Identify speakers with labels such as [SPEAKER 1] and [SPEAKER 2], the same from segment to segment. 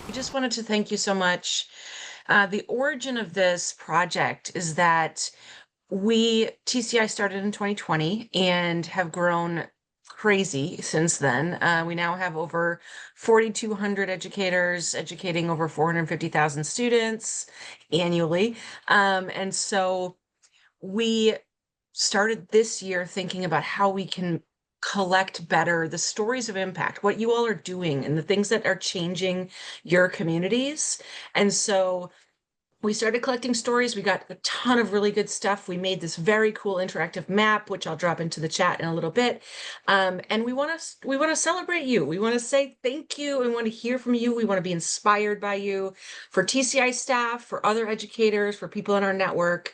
[SPEAKER 1] I just wanted to thank you so much. The origin of this project is that TCI started in 2020 and have grown crazy since then. We now have over 4,200 educators educating over 450,000 students annually. And so we started this year thinking about how we can collect better the stories of impact, what you all are doing, and the things that are changing your communities. And so we started collecting stories. We got a ton of really good stuff. We made this very cool interactive map, which I'll drop into the chat in a little bit. And we want to celebrate you. We want to say thank you. We want to hear from you. We want to be inspired by you. For TCI staff, for other educators, for people in our network,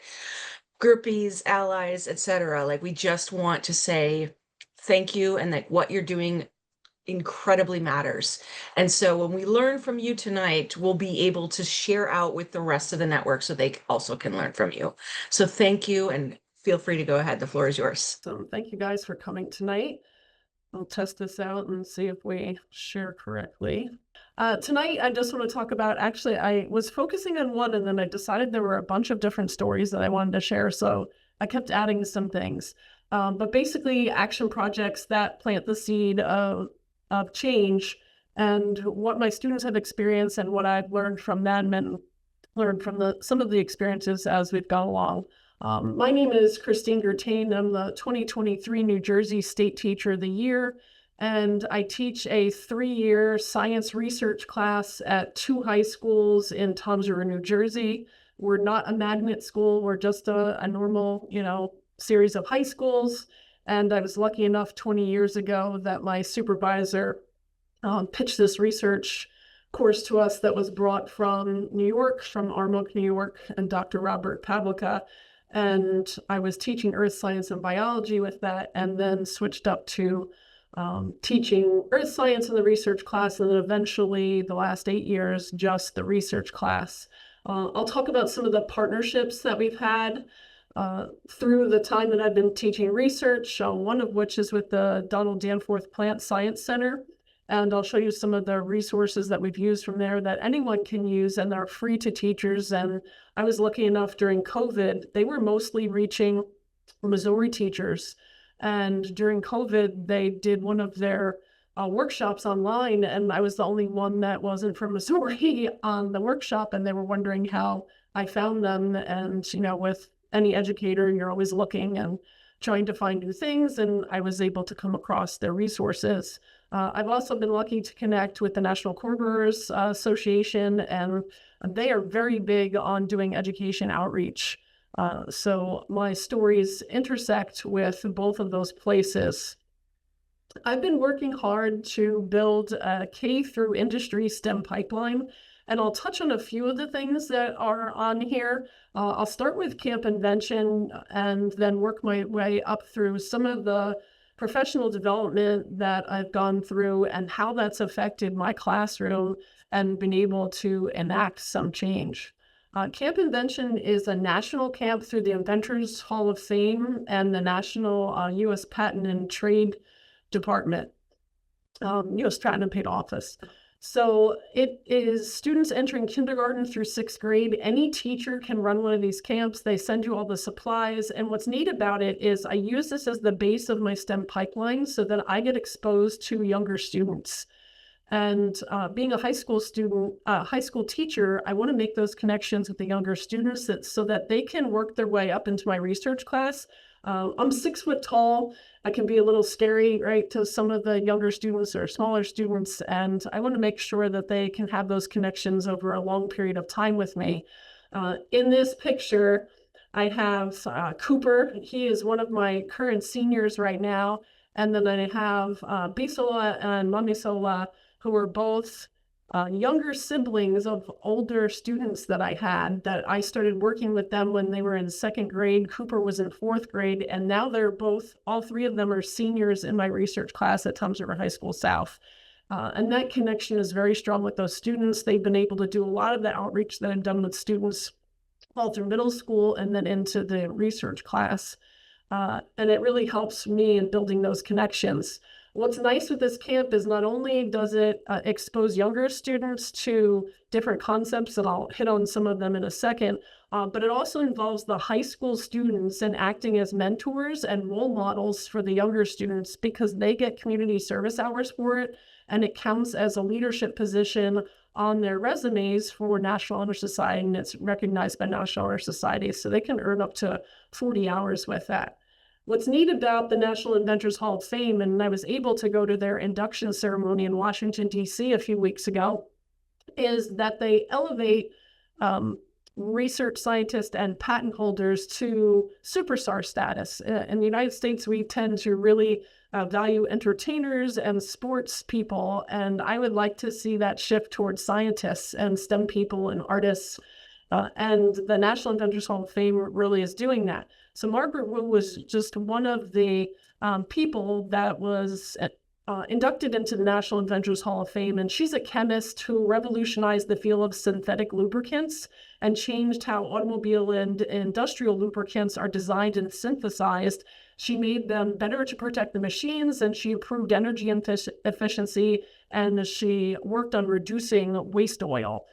[SPEAKER 1] groupies, allies, etc. Like, we just want to say thank you, and that what you're doing incredibly matters. And so when we learn from you tonight, we'll be able to share out with the rest of the network so they also can learn from you. So thank you, and feel free to go ahead. The floor is yours.
[SPEAKER 2] So thank you guys for coming tonight. I'll test this out and see if we share correctly. Tonight, I just want to talk about, actually, I was focusing on one and then I decided there were a bunch of different stories that I wanted to share. So I kept adding some things. But basically, action projects that plant the seed of change, and what my students have experienced and what I've learned from them and learned from some of the experiences as we've gone along. My name is Christine Girtain. I'm the 2023 New Jersey State Teacher of the Year, and I teach a 3-year science research class at 2 high schools in Toms River, New Jersey. We're not a magnet school. We're just a normal, series of high schools. And I was lucky enough 20 years ago that my supervisor pitched this research course to us that was brought from New York, from Armonk, New York, and Dr. Robert Pavlica. And I was teaching earth science and biology with that, and then switched up to teaching earth science in the research class, and then eventually the last 8 years, just the research class. I'll talk about some of the partnerships that we've had through the time that I've been teaching research, one of which is with the Donald Danforth Plant Science Center. And I'll show you some of the resources that we've used from there that anyone can use, and they're free to teachers. And I was lucky enough during COVID, they were mostly reaching Missouri teachers. And during COVID, they did one of their workshops online, and I was the only one that wasn't from Missouri on the workshop, and they were wondering how I found them. And, with any educator, you're always looking and trying to find new things, and I was able to come across their resources. I've also been lucky to connect with the National Corps Growers Association, and they are very big on doing education outreach. So my stories intersect with both of those places. I've been working hard to build a K through industry STEM pipeline, and I'll touch on a few of the things that are on here. I'll start with Camp Invention and then work my way up through some of the professional development that I've gone through and how that's affected my classroom and been able to enact some change. Camp Invention is a national camp through the Inventors Hall of Fame and the National U.S. Patent and Trade Department, U.S. Patent and Patent Office. So it is students entering kindergarten through 6th grade. Any teacher can run one of these camps. They send you all the supplies. And what's neat about it is I use this as the base of my STEM pipeline so that I get exposed to younger students. And being a high school student, high school teacher, I want to make those connections with the younger students so that they can work their way up into my research class. I'm 6 foot tall. I can be a little scary, right, to some of the younger students or smaller students. And I want to make sure that they can have those connections over a long period of time with me. In this picture, I have Cooper. He is one of my current seniors right now. And then I have Bisola and Mamisola, who are both younger siblings of older students that I had, that I started working with them when they were in 2nd grade. Cooper was in 4th grade, and now they're all 3 of them are seniors in my research class at Toms River High School South. And that connection is very strong with those students. They've been able to do a lot of the outreach that I've done with students all through middle school and then into the research class. And it really helps me in building those connections. What's nice with this camp is not only does it expose younger students to different concepts, and I'll hit on some of them in a second, but it also involves the high school students in acting as mentors and role models for the younger students because they get community service hours for it, and it counts as a leadership position on their resumes for National Honor Society, and it's recognized by National Honor Society, so they can earn up to 40 hours with that. What's neat about the National Inventors Hall of Fame, and I was able to go to their induction ceremony in Washington, D.C. a few weeks ago, is that they elevate research scientists and patent holders to superstar status. In the United States, we tend to really value entertainers and sports people, and I would like to see that shift towards scientists and STEM people and artists. And the National Inventors Hall of Fame really is doing that. So Margaret Wu was just one of the people that was inducted into the National Inventors Hall of Fame, and she's a chemist who revolutionized the field of synthetic lubricants and changed how automobile and industrial lubricants are designed and synthesized. She made them better to protect the machines, and she improved energy efficiency, and she worked on reducing waste oil.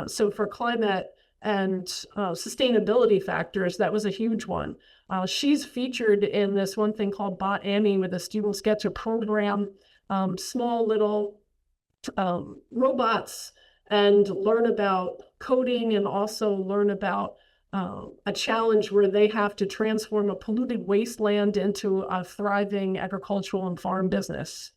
[SPEAKER 2] So for climate and sustainability factors, that was a huge one. She's featured in this one thing called Bot Annie, where the students get to program small little robots and learn about coding, and also learn about a challenge where they have to transform a polluted wasteland into a thriving agricultural and farm business.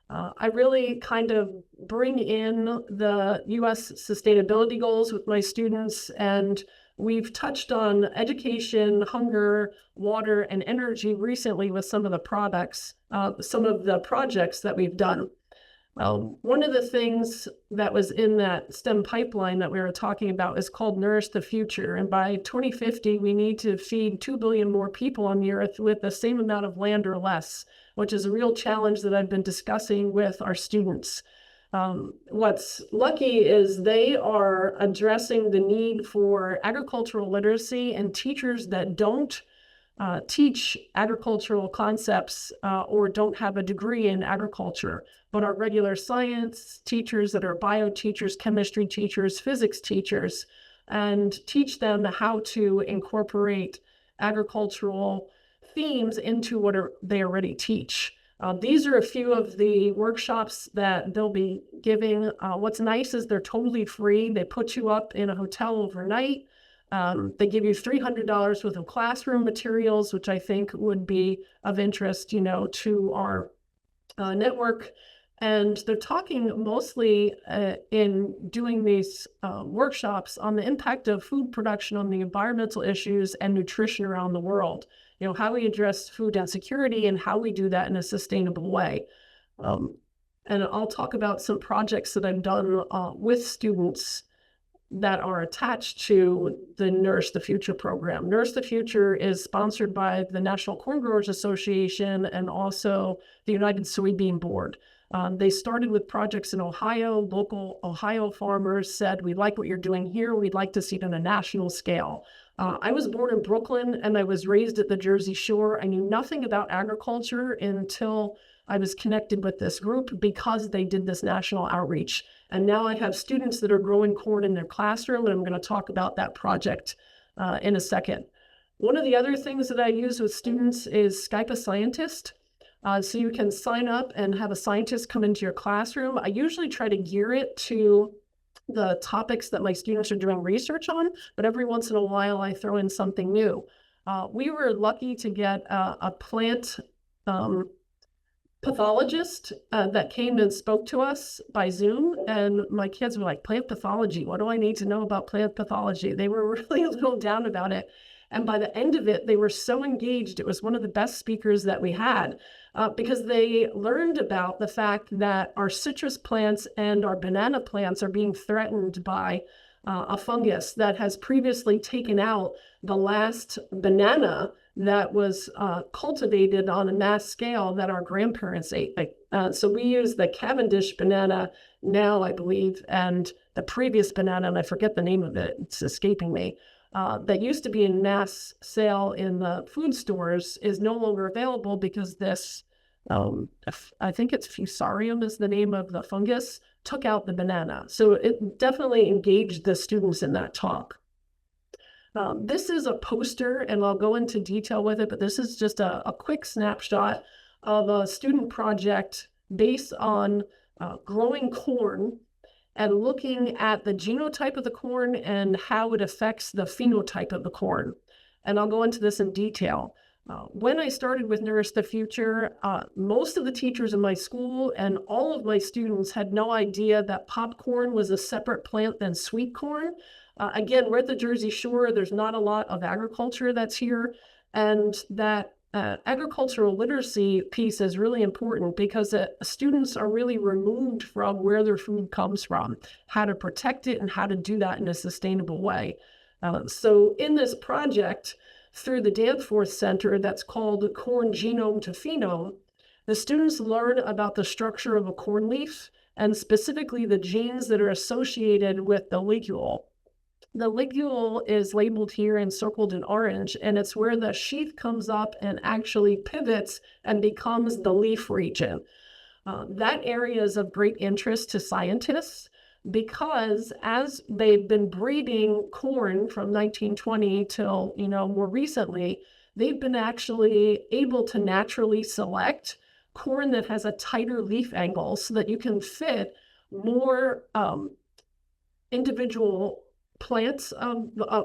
[SPEAKER 2] I really kind of bring in the U.S. sustainability goals with my students, and we've touched on education, hunger, water, and energy recently with some of the projects that we've done. One of the things that was in that STEM pipeline that we were talking about is called Nourish the Future. And by 2050, we need to feed 2 billion more people on the earth with the same amount of land or less, which is a real challenge that I've been discussing with our students. What's lucky is they are addressing the need for agricultural literacy and teachers that don't teach agricultural concepts or don't have a degree in agriculture, but are regular science teachers that are bio teachers, chemistry teachers, physics teachers, and teach them how to incorporate agricultural themes into what they already teach. These are a few of the workshops that they'll be giving. What's nice is they're totally free. They put you up in a hotel overnight. They give you $300 worth of classroom materials, which I think would be of interest, to our network. And they're talking mostly in doing these workshops on the impact of food production on the environmental issues and nutrition around the world. How we address food insecurity and how we do that in a sustainable way. And I'll talk about some projects that I've done with students that are attached to the Nourish the Future program. Nourish the Future is sponsored by the National Corn Growers Association and also the United Soybean Board. They started with projects in Ohio. Local Ohio farmers said, "We like what you're doing here. We'd like to see it on a national scale." I was born in Brooklyn and I was raised at the Jersey Shore. I knew nothing about agriculture until I was connected with this group because they did this national outreach. And now I have students that are growing corn in their classroom, and I'm going to talk about that project in a second. One of the other things that I use with students is Skype a Scientist. So you can sign up and have a scientist come into your classroom. I usually try to gear it to the topics that my students are doing research on, but every once in a while I throw in something new. We were lucky to get a plant pathologist that came and spoke to us by Zoom, and my kids were like, "Plant pathology, what do I need to know about plant pathology?" They were really a little down about it. And by the end of it, they were so engaged. It was one of the best speakers that we had because they learned about the fact that our citrus plants and our banana plants are being threatened by a fungus that has previously taken out the last banana that was cultivated on a mass scale that our grandparents ate. So we use the Cavendish banana now, I believe, and the previous banana, and I forget the name of it, it's escaping me, that used to be in mass sale in the food stores is no longer available because this I think it's Fusarium is the name of the fungus, took out the banana. So it definitely engaged the students in that talk. This is a poster, and I'll go into detail with it, but this is just a quick snapshot of a student project based on growing corn and looking at the genotype of the corn and how it affects the phenotype of the corn. And I'll go into this in detail. When I started with Nourish the Future, most of the teachers in my school and all of my students had no idea that popcorn was a separate plant than sweet corn. Again, we're at the Jersey Shore. There's not a lot of agriculture that's here. And that agricultural literacy piece is really important because students are really removed from where their food comes from, how to protect it and how to do that in a sustainable way. So in this project, through the Danforth Center that's called Corn Genome to Phenome, the students learn about the structure of a corn leaf and specifically the genes that are associated with the ligule. The ligule is labeled here and circled in orange, and it's where the sheath comes up and actually pivots and becomes the leaf region. That area is of great interest to scientists because as they've been breeding corn from 1920 till, more recently, they've been actually able to naturally select corn that has a tighter leaf angle so that you can fit more individual plants,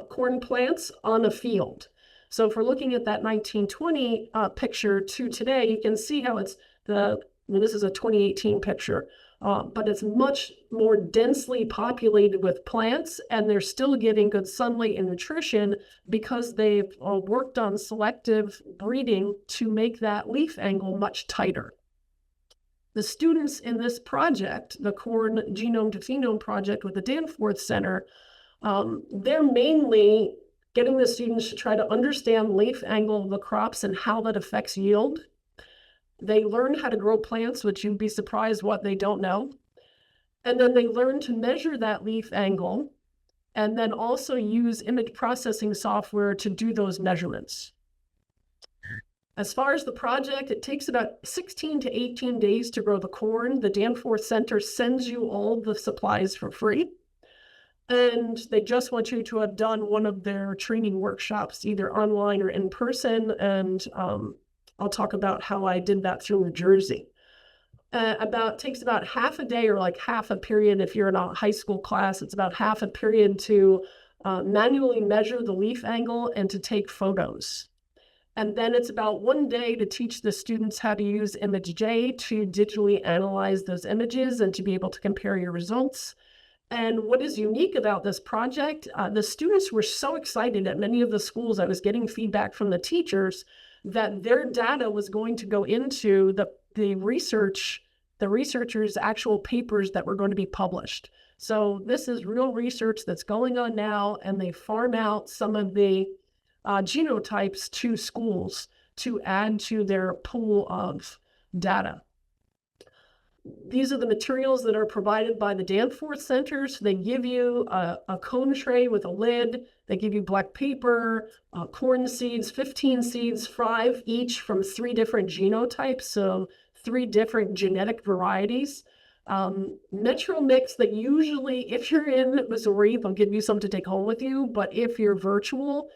[SPEAKER 2] corn plants on a field. So if we're looking at that 1920 picture to today, you can see how it's this is a 2018 picture, but it's much more densely populated with plants, and they're still getting good sunlight and nutrition because they've worked on selective breeding to make that leaf angle much tighter. The students in this project, the Corn Genome to Phenome project with the Danforth Center, they're mainly getting the students to try to understand leaf angle of the crops and how that affects yield. They learn how to grow plants, which you'd be surprised what they don't know. And then they learn to measure that leaf angle and then also use image processing software to do those measurements. As far as the project, it takes about 16 to 18 days to grow the corn. The Danforth Center sends you all the supplies for free. And they just want you to have done one of their training workshops, either online or in person. And I'll talk about how I did that through New Jersey. Takes about half a day or like half a period. If you're in a high school class, it's about half a period to manually measure the leaf angle and to take photos. And then it's about 1 day to teach the students how to use ImageJ to digitally analyze those images and to be able to compare your results. And what is unique about this project, the students were so excited at many of the schools. I was getting feedback from the teachers that their data was going to go into the researchers' actual papers that were going to be published. So this is real research that's going on now, and they farm out some of the genotypes to schools to add to their pool of data. These are the materials that are provided by the Danforth Centers. They give you a cone tray with a lid. They give you black paper, corn seeds, 15 seeds, 5 each from 3 different genotypes, so 3 different genetic varieties. Metro mix that usually, if you're in Missouri, they'll give you some to take home with you, but if you're virtual,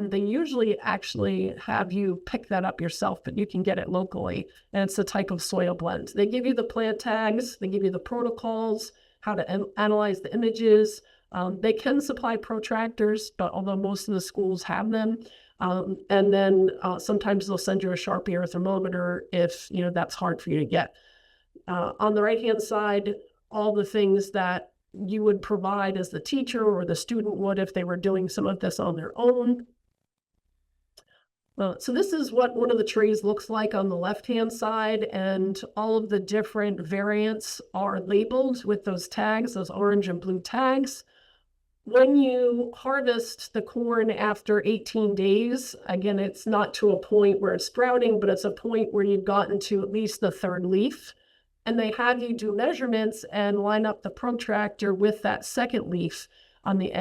[SPEAKER 2] they usually actually have you pick that up yourself, but you can get it locally, and it's a type of soil blend. They give you the plant tags, they give you the protocols, how to analyze the images. They can supply protractors, but although most of the schools have them, and then sometimes they'll send you a Sharpie or a thermometer if that's hard for you to get. On the right-hand side, all the things that you would provide as the teacher or the student would if they were doing some of this on their own. So this is what one of the trays looks like on the left-hand side, and all of the different variants are labeled with those tags, those orange and blue tags. When you harvest the corn after 18 days, again, it's not to a point where it's sprouting, but it's a point where you've gotten to at least the 3rd leaf. And they have you do measurements and line up the protractor with that 2nd leaf on the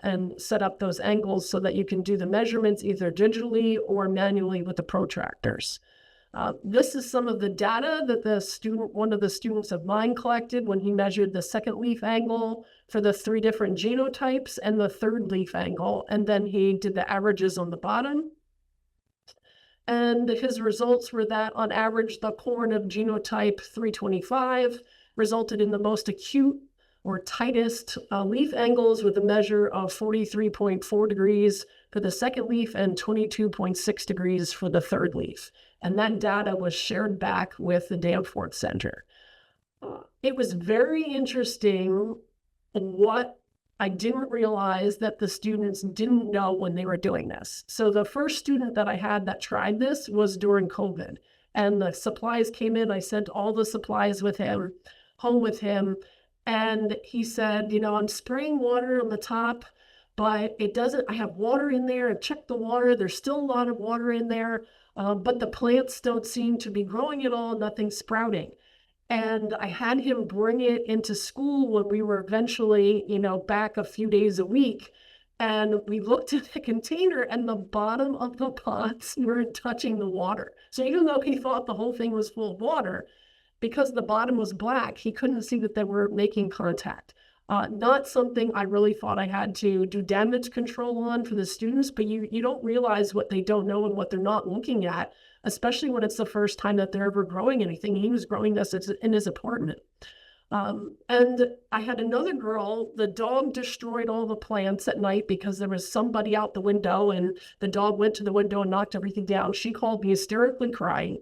[SPEAKER 2] and set up those angles so that you can do the measurements either digitally or manually with the protractors. This is some of the data that one of the students of mine collected when he measured the second leaf angle for the 3 different genotypes and the third leaf angle. And then he did the averages on the bottom. And his results were that on average, the corn of genotype 325 resulted in the most acute or tightest leaf angles with a measure of 43.4 degrees for the second leaf and 22.6 degrees for the third leaf. And that data was shared back with the Danforth Center. It was very interesting what I didn't realize that the students didn't know when they were doing this. So the first student that I had that tried this was during COVID, and the supplies came in. I sent all the supplies with him, home with him, and he said, I'm spraying water on the top, but it doesn't, I have water in there. I checked the water. There's still a lot of water in there, but the plants don't seem to be growing at all, nothing's sprouting. And I had him bring it into school when we were eventually, back a few days a week. And we looked at the container and the bottom of the pots weren't touching the water. So even though he thought the whole thing was full of water, because the bottom was black, he couldn't see that they were making contact. Not something I really thought I had to do damage control on for the students, but you don't realize what they don't know and what they're not looking at, especially when it's the first time that they're ever growing anything. He was growing this in his apartment. And I had another girl, the dog destroyed all the plants at night because there was somebody out the window and the dog went to the window and knocked everything down. She called me hysterically crying.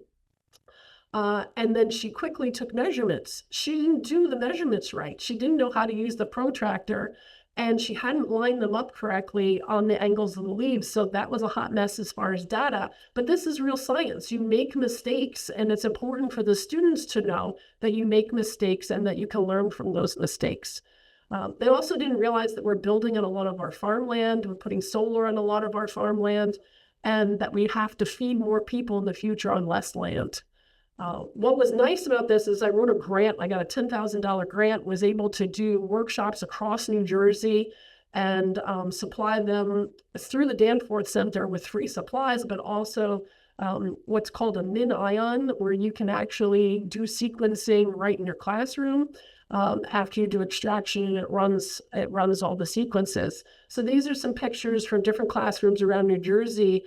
[SPEAKER 2] And then she quickly took measurements. She didn't do the measurements right. She didn't know how to use the protractor, and she hadn't lined them up correctly on the angles of the leaves. So that was a hot mess as far as data. But this is real science. You make mistakes, and it's important for the students to know that you make mistakes and that you can learn from those mistakes. They also didn't realize that we're building on a lot of our farmland. We're putting solar on a lot of our farmland, and that we have to feed more people in the future on less land. What was nice about this is I wrote a grant. I got a $10,000 grant, was able to do workshops across New Jersey and supply them through the Danforth Center with free supplies, but also what's called a min-ion, where you can actually do sequencing right in your classroom. After you do extraction, it runs all the sequences. So these are some pictures from different classrooms around New Jersey.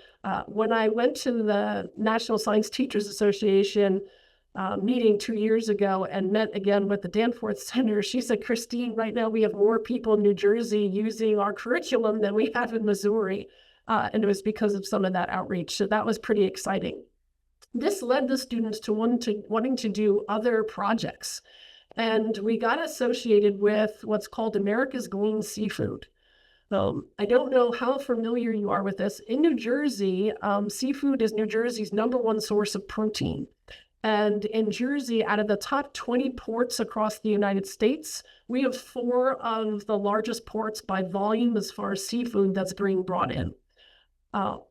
[SPEAKER 2] When I went to the National Science Teachers Association meeting 2 years ago and met again with the Danforth Center, she said, Christine, right now we have more people in New Jersey using our curriculum than we have in Missouri. And it was because of some of that outreach. So that was pretty exciting. This led the students to wanting to do other projects. And we got associated with what's called America's Green Seafood. I don't know how familiar you are with this. In New Jersey, seafood is New Jersey's #1 source of protein. And in Jersey, out of the top 20 ports across the United States, we have 4 of the largest ports by volume as far as seafood that's being brought in.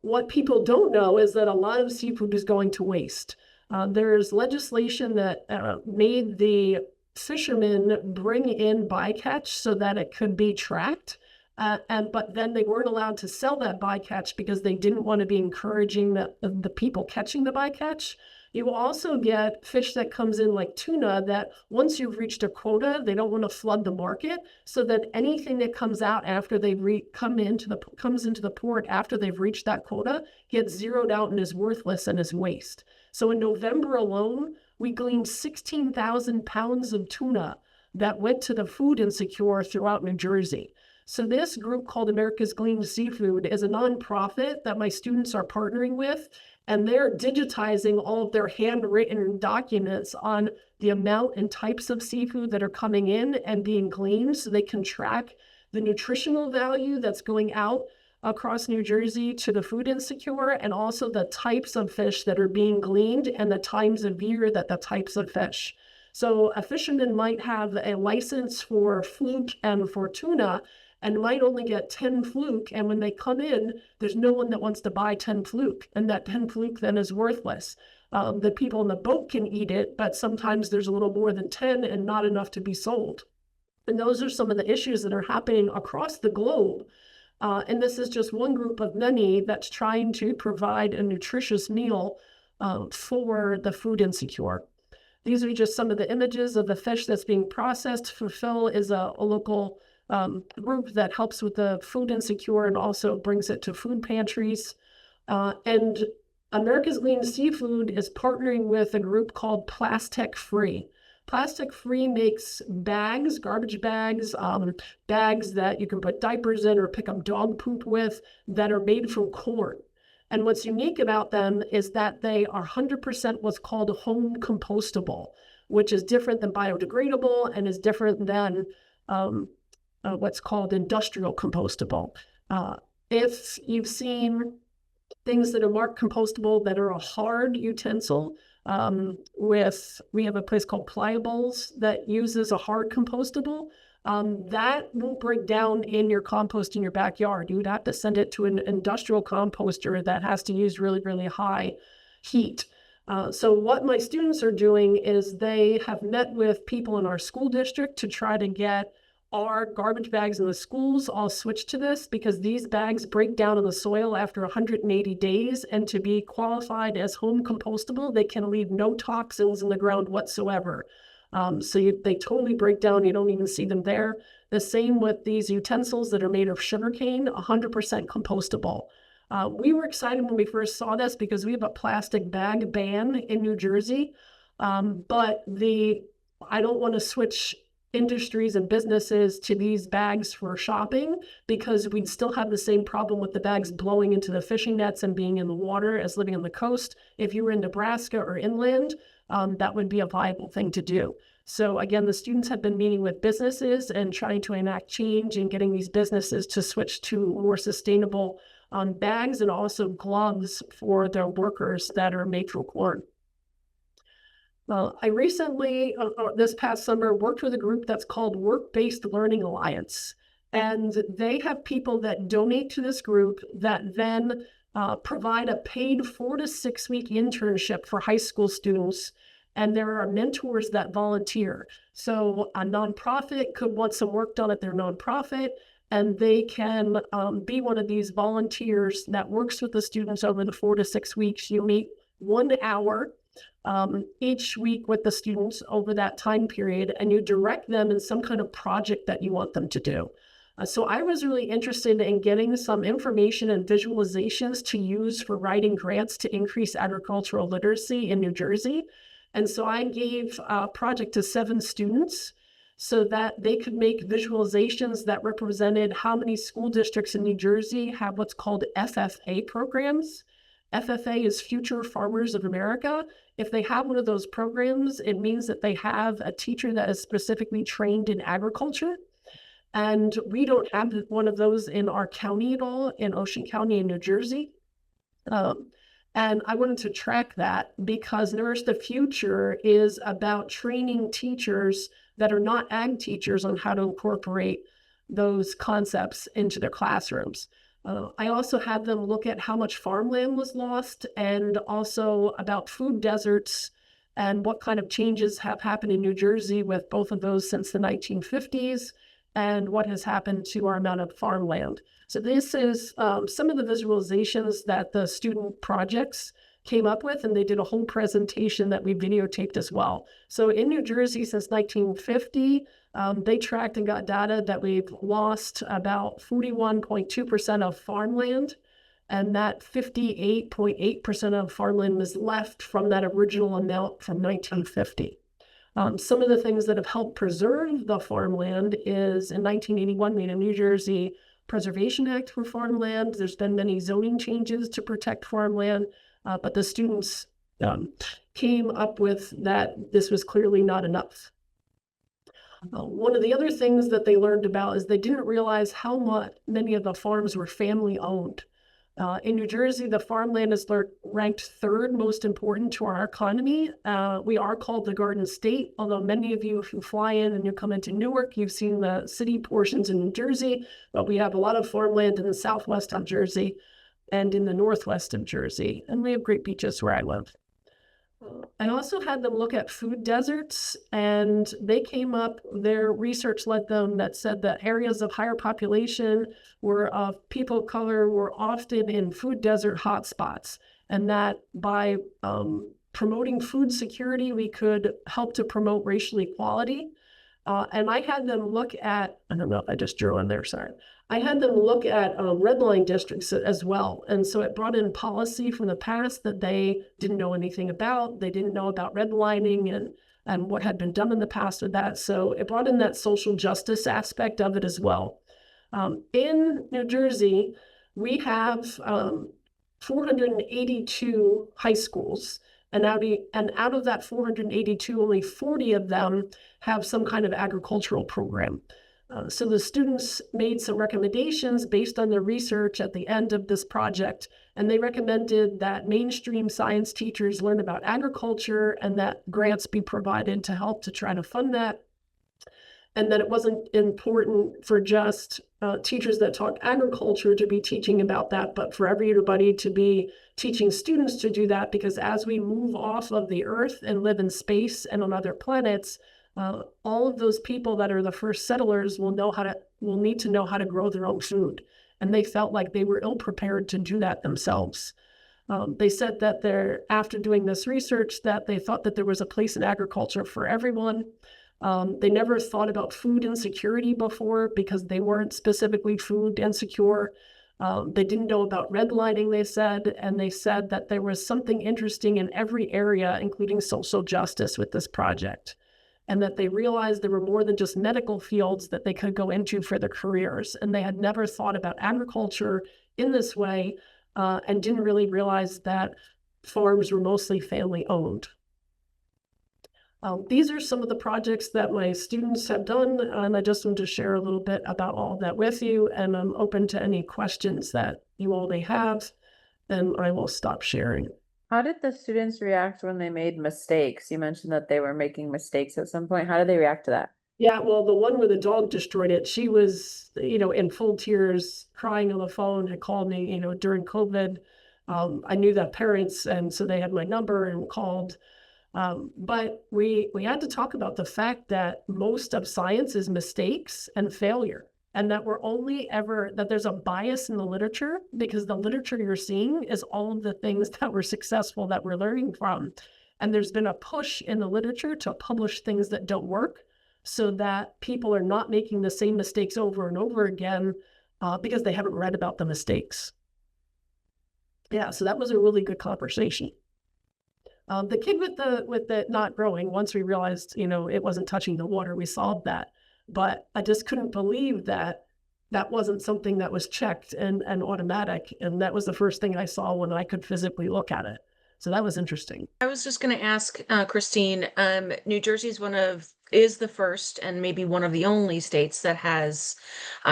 [SPEAKER 2] What people don't know is that a lot of seafood is going to waste. There's legislation that made the fishermen bring in bycatch so that it could be tracked. But then they weren't allowed to sell that bycatch because they didn't want to be encouraging the people catching the bycatch. You will also get fish that comes in like tuna that once you've reached a quota, they don't want to flood the market, so that anything that comes out after they've comes into the port after they've reached that quota gets zeroed out and is worthless and is waste. So in November alone, we gleaned 16,000 pounds of tuna that went to the food insecure throughout New Jersey. So this group called America's Green Seafood is a nonprofit that my students are partnering with, and they're digitizing all of their handwritten documents on the amount and types of seafood that are coming in and being gleaned, so they can track the nutritional value that's going out across New Jersey to the food insecure, and also the types of fish that are being gleaned and the times of year that the types of fish. So a fisherman might have a license for fluke and for tuna, and might only get 10 fluke, and when they come in, there's no one that wants to buy 10 fluke, and that 10 fluke then is worthless. The people in the boat can eat it, but sometimes there's a little more than 10 and not enough to be sold. And those are some of the issues that are happening across the globe. And this is just one group of many that's trying to provide a nutritious meal for the food insecure. These are just some of the images of the fish that's being processed. Fulfill is a local group that helps with the food insecure and also brings it to food pantries. And America's Lean Seafood is partnering with a group called Plastic Free. Plastic Free makes bags, garbage bags, bags that you can put diapers in or pick up dog poop with that are made from corn. And what's unique about them is that they are 100% what's called home compostable, which is different than biodegradable and is different than what's called industrial compostable. If you've seen things that are marked compostable that are a hard utensil, we have a place called Pliables that uses a hard compostable. That won't break down in your compost in your backyard. You would have to send it to an industrial composter that has to use really, really high heat. So what my students are doing is they have met with people in our school district to try to get our garbage bags in the schools all switched to this, because these bags break down in the soil after 180 days, and to be qualified as home compostable, they can leave no toxins in the ground whatsoever. They totally break down. You don't even see them there. The same with these utensils that are made of sugarcane, 100% compostable. We were excited when we first saw this because we have a plastic bag ban in New Jersey, but I don't want to switch industries and businesses to these bags for shopping, because we'd still have the same problem with the bags blowing into the fishing nets and being in the water as living on the coast. If you were in Nebraska or inland, that would be a viable thing to do. So again, the students have been meeting with businesses and trying to enact change and getting these businesses to switch to more sustainable bags, and also gloves for their workers that are made from corn. Well, I recently, this past summer, worked with a group that's called Work-Based Learning Alliance. And they have people that donate to this group that then provide a paid 4 to 6 week internship for high school students. And there are mentors that volunteer. So a nonprofit could want some work done at their nonprofit, and they can be one of these volunteers that works with the students over the 4 to 6 weeks. You meet 1 hour each week with the students over that time period, and you direct them in some kind of project that you want them to do. So I was really interested in getting some information and visualizations to use for writing grants to increase agricultural literacy in New Jersey. And so I gave a project to 7 students so that they could make visualizations that represented how many school districts in New Jersey have what's called FFA programs. FFA is Future Farmers of America. If they have one of those programs, it means that they have a teacher that is specifically trained in agriculture. And we don't have one of those in our county at all, in Ocean County in New Jersey. And I wanted to track that because Nourish the Future is about training teachers that are not ag teachers on how to incorporate those concepts into their classrooms. I also had them look at how much farmland was lost, and also about food deserts and what kind of changes have happened in New Jersey with both of those since the 1950s, and what has happened to our amount of farmland. So this is some of the visualizations that the student projects came up with, and they did a whole presentation that we videotaped as well. So in New Jersey since 1950, they tracked and got data that we've lost about 41.2% of farmland, and that 58.8% of farmland was left from that original amount from 1950. Some of the things that have helped preserve the farmland is in 1981, we had a New Jersey Preservation Act for farmland. There's been many zoning changes to protect farmland, but the students came up with that this was clearly not enough. One of the other things that they learned about is they didn't realize how many of the farms were family owned. In New Jersey, the farmland is ranked 3rd most important to our economy. We are called the Garden State, although many of you, if you fly in and you come into Newark, you've seen the city portions in New Jersey, but we have a lot of farmland in the southwest of Jersey and in the northwest of Jersey, and we have great beaches where I live. I also had them look at food deserts, and they came up, their research led them that said that areas of higher population were of people of color were often in food desert hotspots. and that by promoting food security, we could help to promote racial equality. And I had them look at, I don't know if I just drew in there, sorry. I had them look at red line districts as well. And so it brought in policy from the past that they didn't know anything about. They didn't know about redlining and what had been done in the past with that. So it brought in that social justice aspect of it as well. In New Jersey, we have 482 high schools. And out of that 482, only 40 of them have some kind of agricultural program. So the students made some recommendations based on their research at the end of this project, and they recommended that mainstream science teachers learn about agriculture and that grants be provided to help to try to fund that. And that it wasn't important for just teachers that taught agriculture to be teaching about that, but for everybody to be teaching students to do that, because as we move off of the earth and live in space and on other planets, all of those people that are the first settlers will need to know how to grow their own food. And they felt like they were ill prepared to do that themselves. They said that after doing this research, that they thought that there was a place in agriculture for everyone. They never thought about food insecurity before because they weren't specifically food insecure. They didn't know about redlining, they said, and they said that there was something interesting in every area, including social justice, with this project, and that they realized there were more than just medical fields that they could go into for their careers. And they had never thought about agriculture in this way and didn't really realize that farms were mostly family owned. These are some of the projects that my students have done, and I just want to share a little bit about all of that with you, and I'm open to any questions that you all may have, and I will stop sharing.
[SPEAKER 3] How did the students react when they made mistakes? You mentioned that they were making mistakes at some point. How did they react to that?
[SPEAKER 2] Yeah, well, the one where the dog destroyed it, she was, in full tears, crying on the phone, had called me, during COVID. I knew the parents, and so they had my number and called. But we had to talk about the fact that most of science is mistakes and failure, and that that there's a bias in the literature, because the literature you're seeing is all of the things that were successful that we're learning from. And there's been a push in the literature to publish things that don't work so that people are not making the same mistakes over and over again because they haven't read about the mistakes. Yeah, so that was a really good conversation. The kid with the not growing, once we realized, it wasn't touching the water, we solved that. But I just couldn't believe that wasn't something that was checked and automatic. And that was the first thing I saw when I could physically look at it. So that was interesting.
[SPEAKER 1] I was just going to ask, Christine, New Jersey is the first and maybe one of the only states that has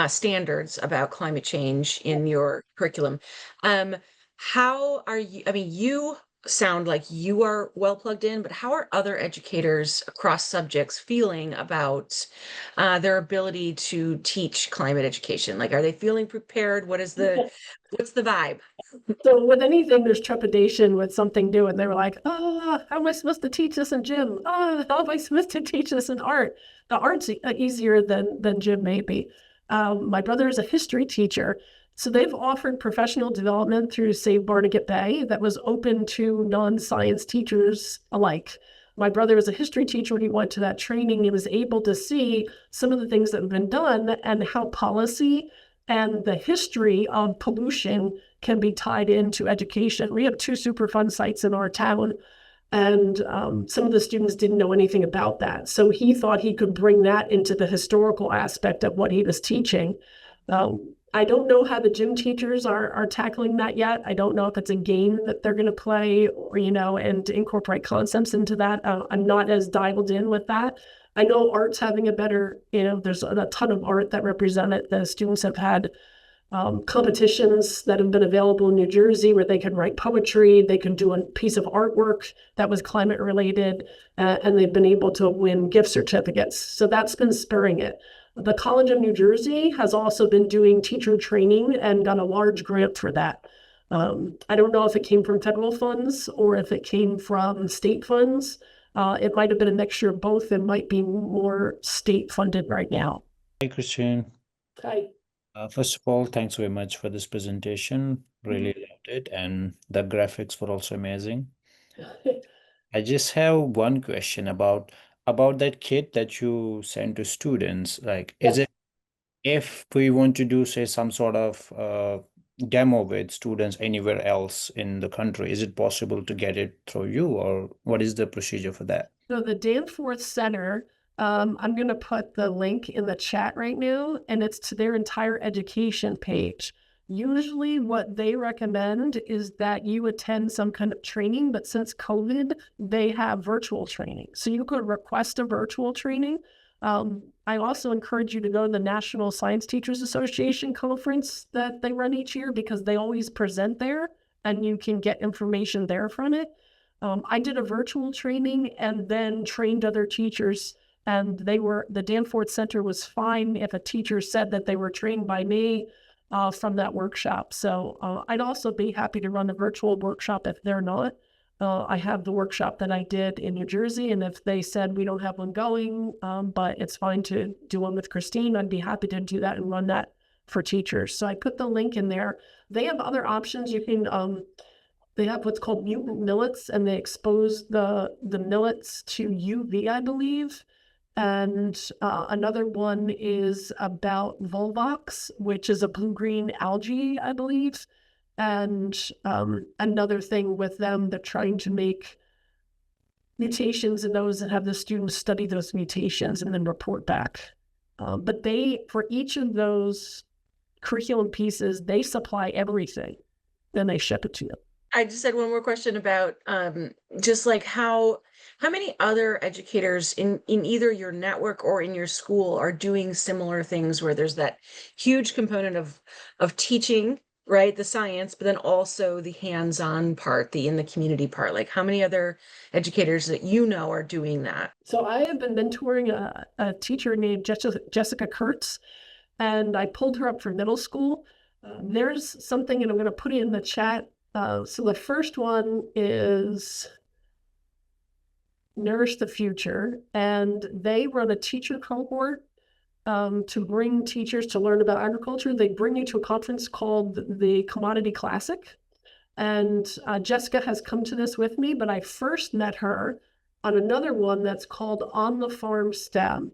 [SPEAKER 1] standards about climate change in your curriculum. How are you, you sound like you are well plugged in, but how are other educators across subjects feeling about their ability to teach climate education? Like, are they feeling prepared? What's the vibe?
[SPEAKER 2] So with anything, there's trepidation with something new, and they were like, how am I supposed to teach this in gym? How am I supposed to teach this in art? The art's easier than gym maybe. My brother is a history teacher, so they've offered professional development through Save Barnegat Bay that was open to non-science teachers alike. My brother is a history teacher. When he went to that training, he was able to see some of the things that have been done and how policy and the history of pollution can be tied into education. We have 2 Superfund sites in our town, and some of the students didn't know anything about that. So he thought he could bring that into the historical aspect of what he was teaching. I don't know how the gym teachers are tackling that yet. I don't know if it's a game that they're going to play, or, and incorporate concepts into that. I'm not as dialed in with that. I know art's having a better, there's a ton of art that represented. The students have had competitions that have been available in New Jersey where they could write poetry, they could do a piece of artwork that was climate related, and they've been able to win gift certificates. So that's been spurring it. The College of New Jersey has also been doing teacher training and got a large grant for that. I don't know if it came from federal funds or if it came from state funds. It might have been a mixture of both. It might be more state funded right now.
[SPEAKER 4] Hi, Christian.
[SPEAKER 2] Hi.
[SPEAKER 4] First of all, thanks very much for this presentation. Really it, and the graphics were also amazing. I just have one question about that kit that you send to students. Like, is it if we want to do, say, some sort of demo with students anywhere else in the country, is it possible to get it through you, or what is the procedure for that?
[SPEAKER 2] So the Danforth Center, I'm going to put the link in the chat right now, and it's to their entire education page. Usually what they recommend is that you attend some kind of training, but since COVID, they have virtual training. So you could request a virtual training. I also encourage you to go to the National Science Teachers Association conference that they run each year, because they always present there and you can get information there from it. I did a virtual training and then trained other teachers, and the Danforth Center was fine if a teacher said that they were trained by me from that workshop. So I'd also be happy to run a virtual workshop if they're not. I have the workshop that I did in New Jersey, and if they said we don't have one going, but it's fine to do one with Christine, I'd be happy to do that and run that for teachers. So I put the link in there. They have other options. You can they have what's called mutant millets, and they expose the millets to UV, I believe. And another one is about Volvox, which is a blue-green algae, I believe. And another thing with them, they're trying to make mutations in those and have the students study those mutations and then report back. But for each of those curriculum pieces, they supply everything, then they ship it to you.
[SPEAKER 1] I just had one more question about just like how many other educators in either your network or in your school are doing similar things where there's that huge component of teaching, right? The science, but then also the hands-on part, the in the community part. Like how many other educators that you know are doing that?
[SPEAKER 2] So I have been mentoring a teacher named Jessica Kurtz, and I pulled her up for middle school. There's something, and I'm going to put it in the chat. So the first one is Nourish the Future, and they run a teacher cohort to bring teachers to learn about agriculture. They bring you to a conference called the Commodity Classic, and Jessica has come to this with me, but I first met her on another one that's called On the Farm STEM.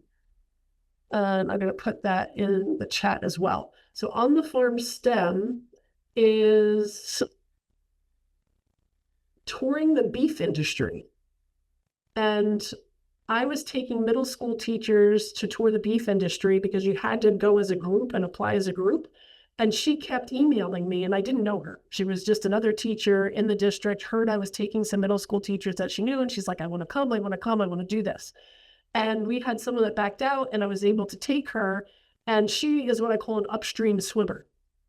[SPEAKER 2] And I'm going to put that in the chat as well. So On the Farm STEM is touring the beef industry. And I was taking middle school teachers to tour the beef industry because you had to go as a group and apply as a group. And she kept emailing me, and I didn't know her. She was just another teacher in the district, heard I was taking some middle school teachers that she knew, and she's like, I want to come, I want to come, I want to do this. And we had someone that backed out, and I was able to take her, and she is what I call an upstream swimmer,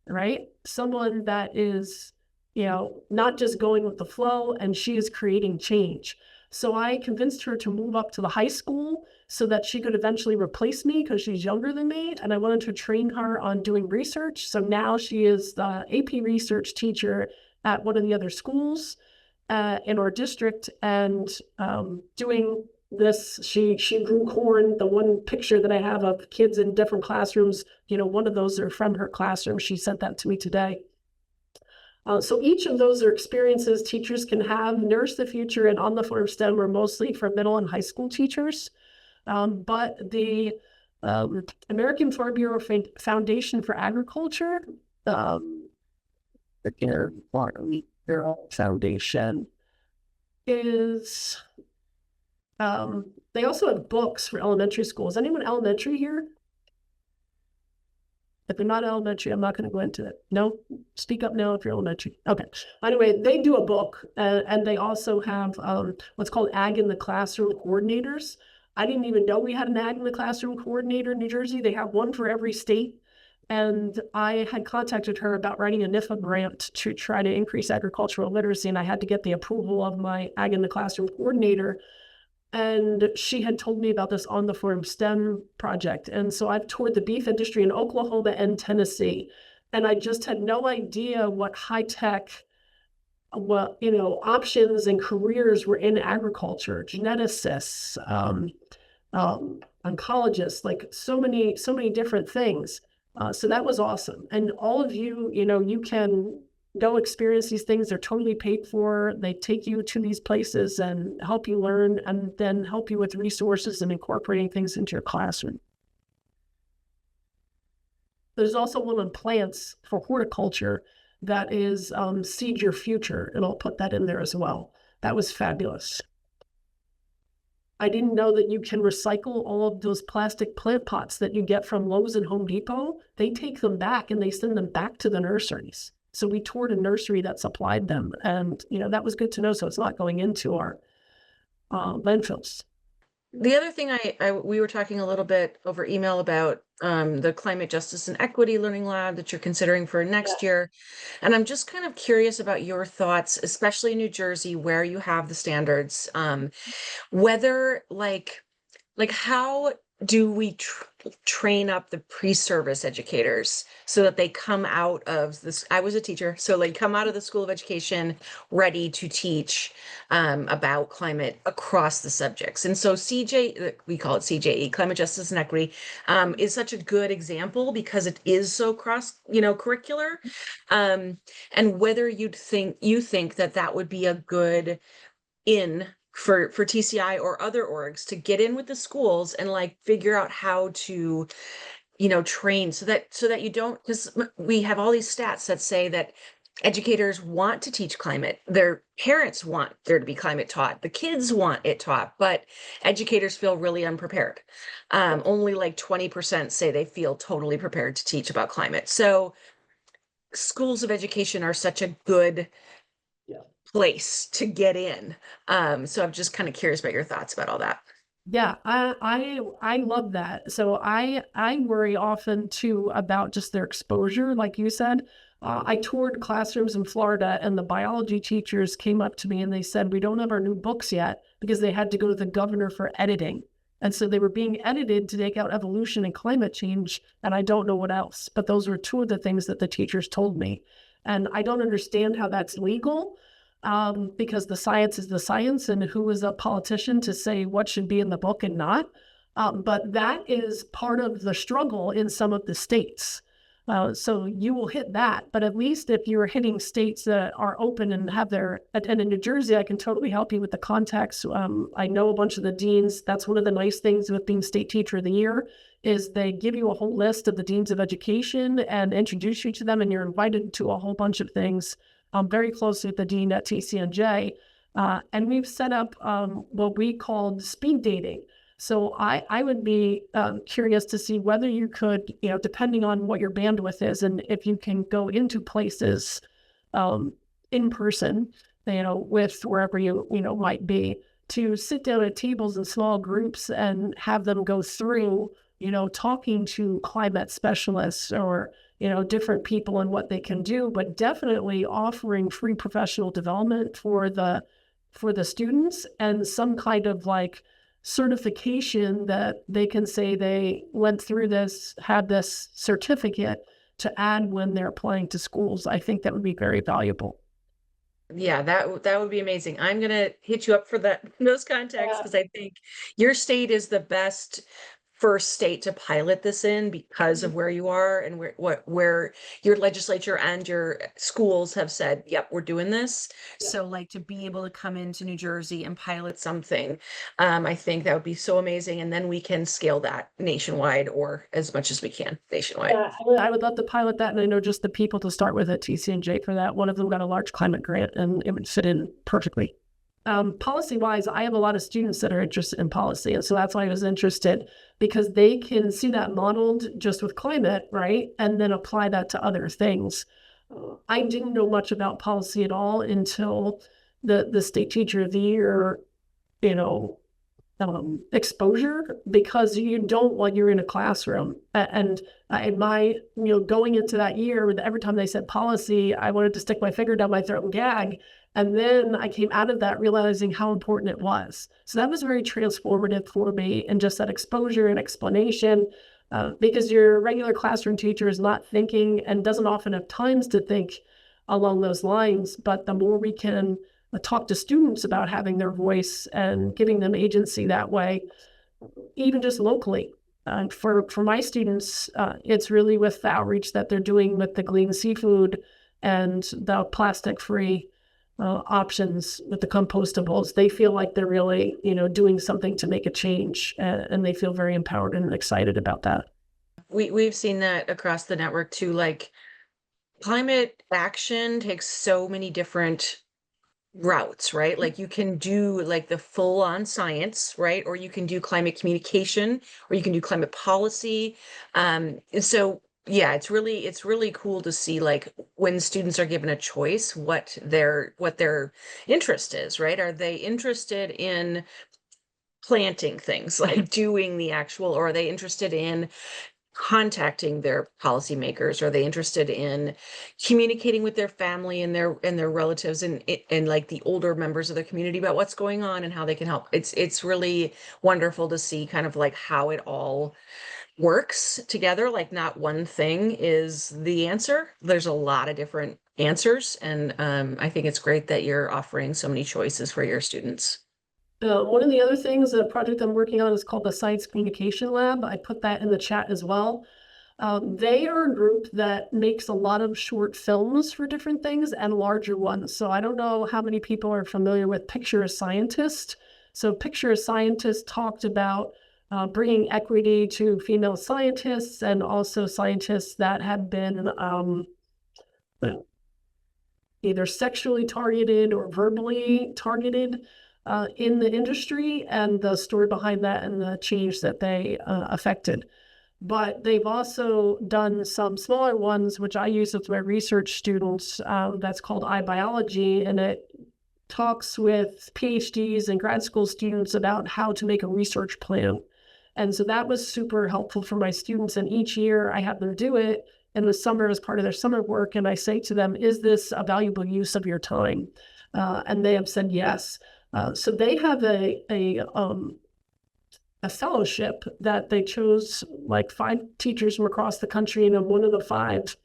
[SPEAKER 2] right? Someone that is, not just going with the flow, and she is creating change. So I convinced her to move up to the high school so that she could eventually replace me because she's younger than me. And I wanted to train her on doing research. So now she is the AP research teacher at one of the other schools in our district, and doing this. She grew corn. The one picture that I have of kids in different classrooms, one of those are from her classroom. She sent that to me today. So each of those are experiences teachers can have. Nourish the Future and On the Farm STEM are mostly for middle and high school teachers. But the American Farm Bureau Foundation for Agriculture, their foundation is, they also have books for elementary schools. Anyone elementary here? If they're not elementary, I'm not going to go into it. No? Speak up now if you're elementary. Okay. Anyway, they do a book, and they also have what's called Ag in the Classroom coordinators. I didn't even know we had an Ag in the Classroom coordinator in New Jersey. They have one for every state. And I had contacted her about writing a NIFA grant to try to increase agricultural literacy, and I had to get the approval of my Ag in the Classroom coordinator. And she had told me about this On the Farm STEM project. And so I've toured the beef industry in Oklahoma and Tennessee. And I just had no idea what high-tech, options and careers were in agriculture, geneticists, oncologists, like so many different things. So that was awesome. And all of you, you can go experience these things. They're totally paid for. They take you to these places and help you learn, and then help you with resources and incorporating things into your classroom. There's also one on plants for horticulture that is Seed Your Future, and I'll put that in there as well. That was fabulous. I didn't know that you can recycle all of those plastic plant pots that you get from Lowe's and Home Depot. They take them back and they send them back to the nurseries. So we toured a nursery that supplied them, and that was good to know. So it's not going into our landfills.
[SPEAKER 1] The other thing we were talking a little bit over email about the Climate Justice and Equity Learning Lab that you're considering for next year. And I'm just kind of curious about your thoughts, especially in New Jersey, where you have the standards, whether like how do we train up the pre-service educators so that they come out of this? I was a teacher, so like come out of the School of Education ready to teach about climate across the subjects. And so we call it CJE, Climate Justice and Equity, is such a good example because it is so curricular. And whether you think that would be a good for TCI or other orgs to get in with the schools and like figure out how to train so that you don't, because we have all these stats that say that educators want to teach climate, their parents want there to be climate taught, the kids want it taught, but educators feel really unprepared. Only like 20% say they feel totally prepared to teach about climate. So schools of education are such a good place to get in. So I'm just kind of curious about your thoughts about all that.
[SPEAKER 2] Yeah, I love that. So I worry often too about just their exposure, like you said. I toured classrooms in Florida, and the biology teachers came up to me and they said, we don't have our new books yet because they had to go to the governor for editing. And so they were being edited to take out evolution and climate change, and I don't know what else. But those were two of the things that the teachers told me. And I don't understand how that's legal. Because the science is the science, and who is a politician to say what should be in the book and not. But that is part of the struggle in some of the states. So you will hit that, but at least if you're hitting states that are open and have and in New Jersey, I can totally help you with the contacts. I know a bunch of the deans. That's one of the nice things with being State Teacher of the Year is they give you a whole list of the deans of education and introduce you to them, and you're invited to a whole bunch of things. I'm very close with the dean at TCNJ, and we've set up what we called speed dating. So I would be curious to see whether you could, depending on what your bandwidth is, and if you can go into places in person, with wherever you might be, to sit down at tables in small groups and have them go through, talking to climate specialists or different people and what they can do, but definitely offering free professional development for the students and some kind of like certification that they can say they went through this, had this certificate to add when they're applying to schools. I think that would be very valuable.
[SPEAKER 1] Yeah, that would be amazing. I'm gonna hit you up for those contacts because I think your state is the best first state to pilot this in because of where you are and where your legislature and your schools have said, yep, we're doing this. So like to be able to come into New Jersey and pilot something, I think that would be so amazing. And then we can scale that nationwide or as much as we can nationwide.
[SPEAKER 2] Yeah, I would love to pilot that. And I know just the people to start with at TCNJ for that. One of them got a large climate grant and it would fit in perfectly. Policy-wise, I have a lot of students that are interested in policy. And so that's why I was interested, because they can see that modeled just with climate, right? And then apply that to other things. I didn't know much about policy at all until the State Teacher of the Year, exposure, because you don't when you're in a classroom. And going into that year, every time they said policy, I wanted to stick my finger down my throat and gag. And then I came out of that realizing how important it was. So that was very transformative for me, and just that exposure and explanation, because your regular classroom teacher is not thinking and doesn't often have times to think along those lines. But the more we can talk to students about having their voice and giving them agency that way, even just locally. And for my students, it's really with the outreach that they're doing with the Glean Seafood and the plastic-free options with the compostables. They feel like they're really, doing something to make a change, and they feel very empowered and excited about that.
[SPEAKER 1] We've seen that across the network too. Like climate action takes so many different routes, right? Like you can do like the full on science, right? Or you can do climate communication, or you can do climate policy. And so yeah, it's really cool to see like when students are given a choice, what their interest is, right? Are they interested in planting things, like doing the actual, or are they interested in contacting their policymakers? Are they interested in communicating with their family and their relatives and like the older members of their community about what's going on and how they can help? It's really wonderful to see kind of like how it all works together. Like not one thing is the answer. There's a lot of different answers, and I think it's great that you're offering so many choices for your students.
[SPEAKER 2] One of the other things, a project I'm working on is called the Science Communication Lab. I put that in the chat as well. They are a group that makes a lot of short films for different things and larger ones. So I don't know how many people are familiar with Picture a Scientist. So Picture a Scientist talked about bringing equity to female scientists and also scientists that have been either sexually targeted or verbally targeted in the industry, and the story behind that and the change that they affected. But they've also done some smaller ones, which I use with my research students. That's called iBiology, and it talks with PhDs and grad school students about how to make a research plan. And so that was super helpful for my students. And each year I have them do it in the summer as part of their summer work. And I say to them, is this a valuable use of your time? And they have said yes. So they have a fellowship that they chose, like 5 teachers from across the country, and I'm one of the 5.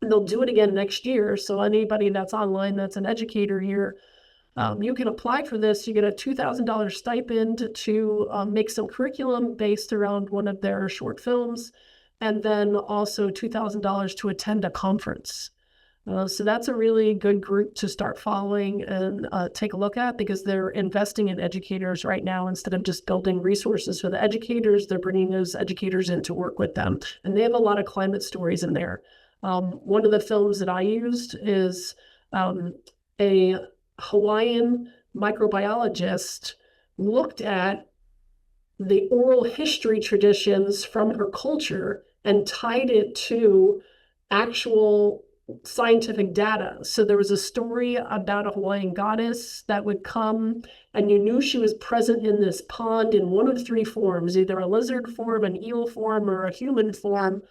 [SPEAKER 2] And they'll do it again next year. So anybody that's online that's an educator here, you can apply for this. You get a $2,000 stipend to make some curriculum based around one of their short films, and then also $2,000 to attend a conference. So that's a really good group to start following and take a look at, because they're investing in educators right now. Instead of just building resources for the educators, they're bringing those educators in to work with them. And they have a lot of climate stories in there. One of the films that I used is a Hawaiian microbiologist looked at the oral history traditions from her culture and tied it to actual scientific data. So there was a story about a Hawaiian goddess that would come, and you knew she was present in this pond in one of 3 forms, either a lizard form, an eel form, or a human form,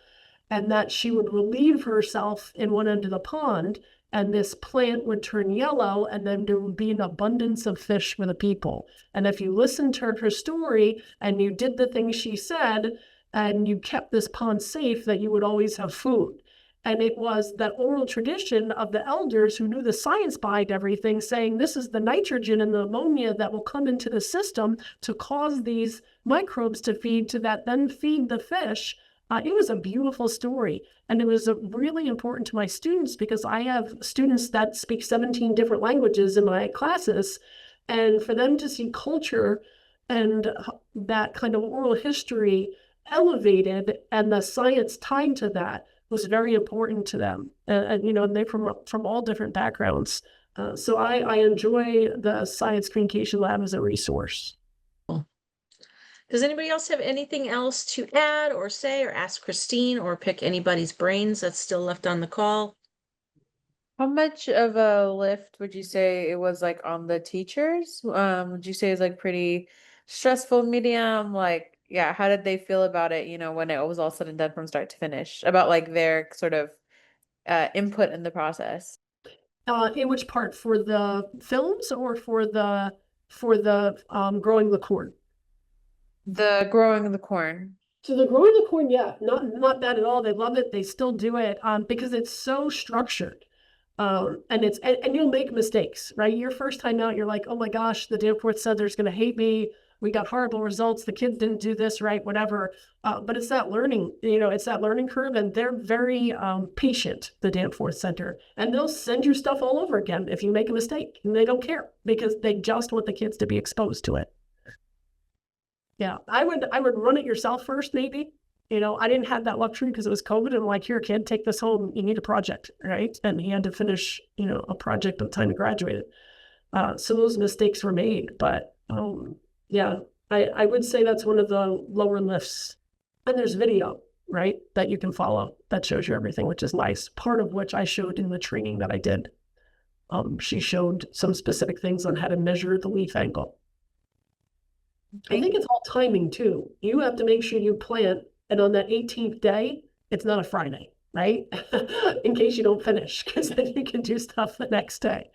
[SPEAKER 2] and that she would relieve herself in one end of the pond, and this plant would turn yellow, and then there would be an abundance of fish for the people. And if you listened to her story and you did the things she said, and you kept this pond safe, that you would always have food. And it was that oral tradition of the elders who knew the science behind everything, saying this is the nitrogen and the ammonia that will come into the system to cause these microbes to feed, to that then feed the fish. It was a beautiful story. And it was really important to my students, because I have students that speak 17 different languages in my classes. And for them to see culture and that kind of oral history elevated and the science tied to that was very important to them. And they're from all different backgrounds. So I enjoy the Science Communication Lab as a resource.
[SPEAKER 1] Does anybody else have anything else to add or say or ask Christine, or pick anybody's brains that's still left on the call?
[SPEAKER 3] How much of a lift would you say it was like on the teachers? Would you say it's like pretty stressful, medium? Like, yeah, how did they feel about it, when it was all said and done from start to finish? About like their sort of input in the process?
[SPEAKER 2] In which part? For the films or for the growing the corn?
[SPEAKER 3] The growing the corn.
[SPEAKER 2] So the growing the corn, yeah, not bad at all. They love it. They still do it because it's so structured. And you'll make mistakes, right? Your first time out, you're like, oh my gosh, the Danforth said there's going to hate me. we got horrible results. The kids didn't do this right, whatever. But it's that learning, it's that learning curve, and they're very patient, the Danforth Center, and they'll send you stuff all over again if you make a mistake, and they don't care because they just want the kids to be exposed to it. Yeah, I would run it yourself first, maybe. I didn't have that luxury because it was COVID. And I'm like, here, kid, take this home. You need a project, right? And he had to finish, a project by the time he graduated. So those mistakes were made. But yeah, I would say that's one of the lower lifts. And there's video, right, that you can follow that shows you everything, which is nice. Part of which I showed in the training that I did. She showed some specific things on how to measure the leaf angle. I think it's all timing too. You have to make sure you plant, and on that 18th day, it's not a Friday, right? In case you don't finish, because then you can do stuff the next day.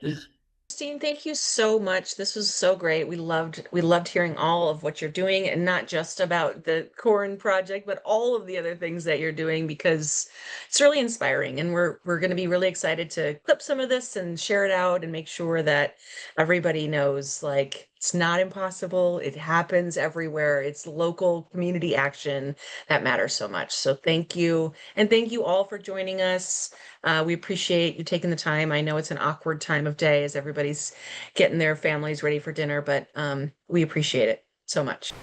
[SPEAKER 1] Christine, thank you so much. This was so great. We loved hearing all of what you're doing, and not just about the corn project, but all of the other things that you're doing, because it's really inspiring. And we're going to be really excited to clip some of this and share it out and make sure that everybody knows, like, it's not impossible. It happens everywhere. It's local community action that matters so much. So thank you. And thank you all for joining us. We appreciate you taking the time. I know it's an awkward time of day as everybody's getting their families ready for dinner, but we appreciate it so much.